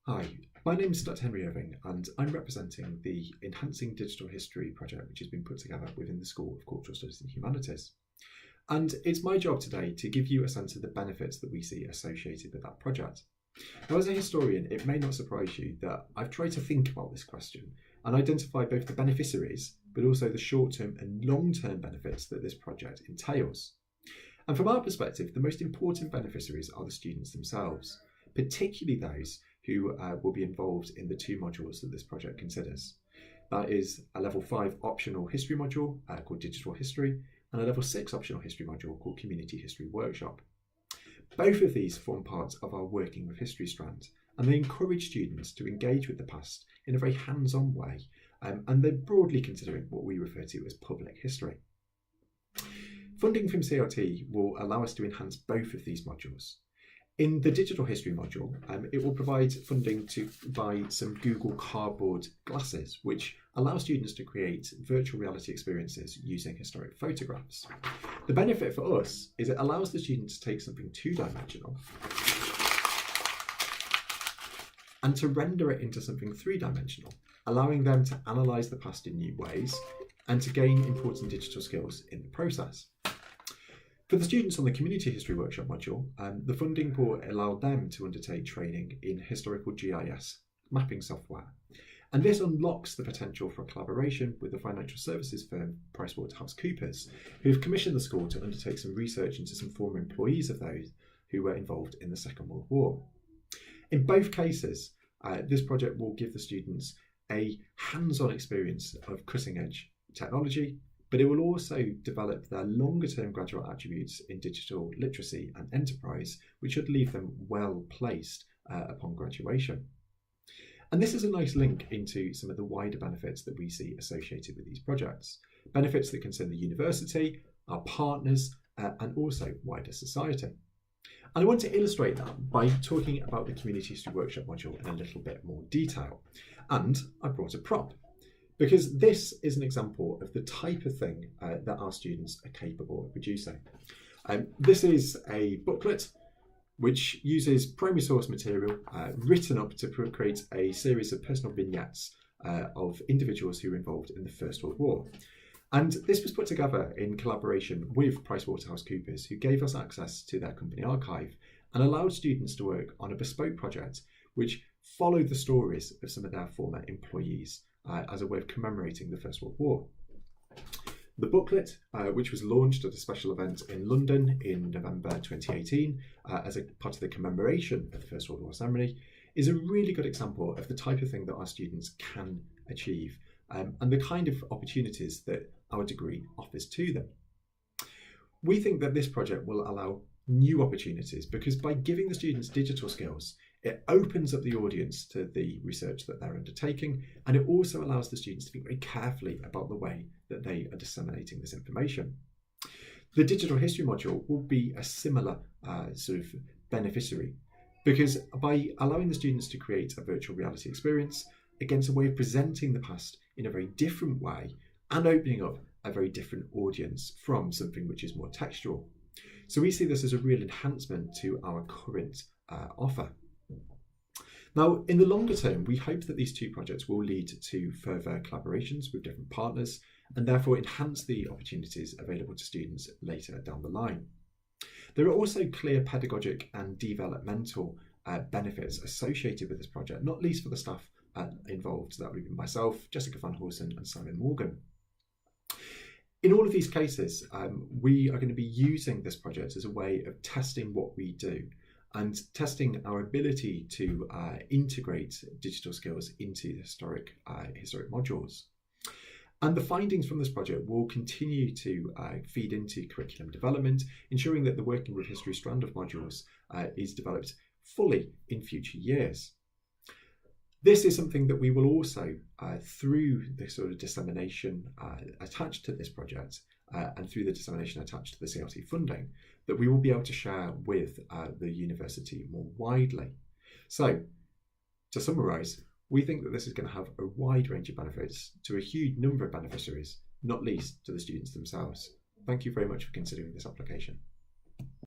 Hi, my name is Dr. Henry Irving and I'm representing the Enhancing Digital History project which has been put together within the School of Cultural Studies and Humanities. And it's my job today to give you a sense of the benefits that we see associated with that project. Now, as a historian, it may not surprise you that I've tried to think about this question and identify both the beneficiaries but also the short-term and long-term benefits that this project entails. And from our perspective, the most important beneficiaries are the students themselves, particularly those who will be involved in the two modules that this project considers. That is a level 5 optional history module called Digital History and a level 6 optional history module called Community History Workshop. Both of these form part of our Working with History strand, and they encourage students to engage with the past in a very hands-on way, and they're broadly considering what we refer to as public history. Funding from CLT will allow us to enhance both of these modules. In the Digital History module, it will provide funding to buy some Google Cardboard glasses, which allow students to create virtual reality experiences using historic photographs. The benefit for us is it allows the students to take something two-dimensional and to render it into something three-dimensional, allowing them to analyse the past in new ways and to gain important digital skills in the process. For the students on the Community History Workshop module, the funding will allow them to undertake training in historical GIS mapping software. And this unlocks the potential for collaboration with the financial services firm PricewaterhouseCoopers, who have commissioned the school to undertake some research into some former employees of those who were involved in the Second World War. In both cases, this project will give the students a hands-on experience of cutting-edge technology, but it will also develop their longer-term graduate attributes in digital literacy and enterprise, which should leave them well placed upon graduation. And this is a nice link into some of the wider benefits that we see associated with these projects. Benefits that concern the university, our partners, and also wider society. And I want to illustrate that by talking about the Community History Workshop module in a little bit more detail. And I brought a prop, because this is an example of the type of thing that our students are capable of producing. This is a booklet which uses primary source material written up to create a series of personal vignettes of individuals who were involved in the First World War. And this was put together in collaboration with PricewaterhouseCoopers, who gave us access to their company archive and allowed students to work on a bespoke project which followed the stories of some of their former employees as a way of commemorating the First World War. The booklet, which was launched at a special event in London in November 2018 as a part of the commemoration of the First World War ceremony, is a really good example of the type of thing that our students can achieve and the kind of opportunities that our degree offers to them. We think that this project will allow new opportunities because by giving the students digital skills, it opens up the audience to the research that they're undertaking, and it also allows the students to think very carefully about the way that they are disseminating this information. The Digital History module will be a similar sort of beneficiary, because by allowing the students to create a virtual reality experience, again, it's a way of presenting the past in a very different way and opening up a very different audience from something which is more textual. So we see this as a real enhancement to our current offer. Now, in the longer term, we hope that these two projects will lead to further collaborations with different partners and therefore enhance the opportunities available to students later down the line. There are also clear pedagogic and developmental benefits associated with this project, not least for the staff involved. That would be myself, Jessica Van Horsen and Simon Morgan. In all of these cases, we are going to be using this project as a way of testing what we do and testing our ability to integrate digital skills into the historic modules. And the findings from this project will continue to feed into curriculum development, ensuring that the Working with History strand of modules is developed fully in future years. This is something that we will also, through the sort of dissemination attached to this project and through the dissemination attached to the CLT funding, that we will be able to share with the university more widely. So, to summarise, we think that this is going to have a wide range of benefits to a huge number of beneficiaries, not least to the students themselves. Thank you very much for considering this application.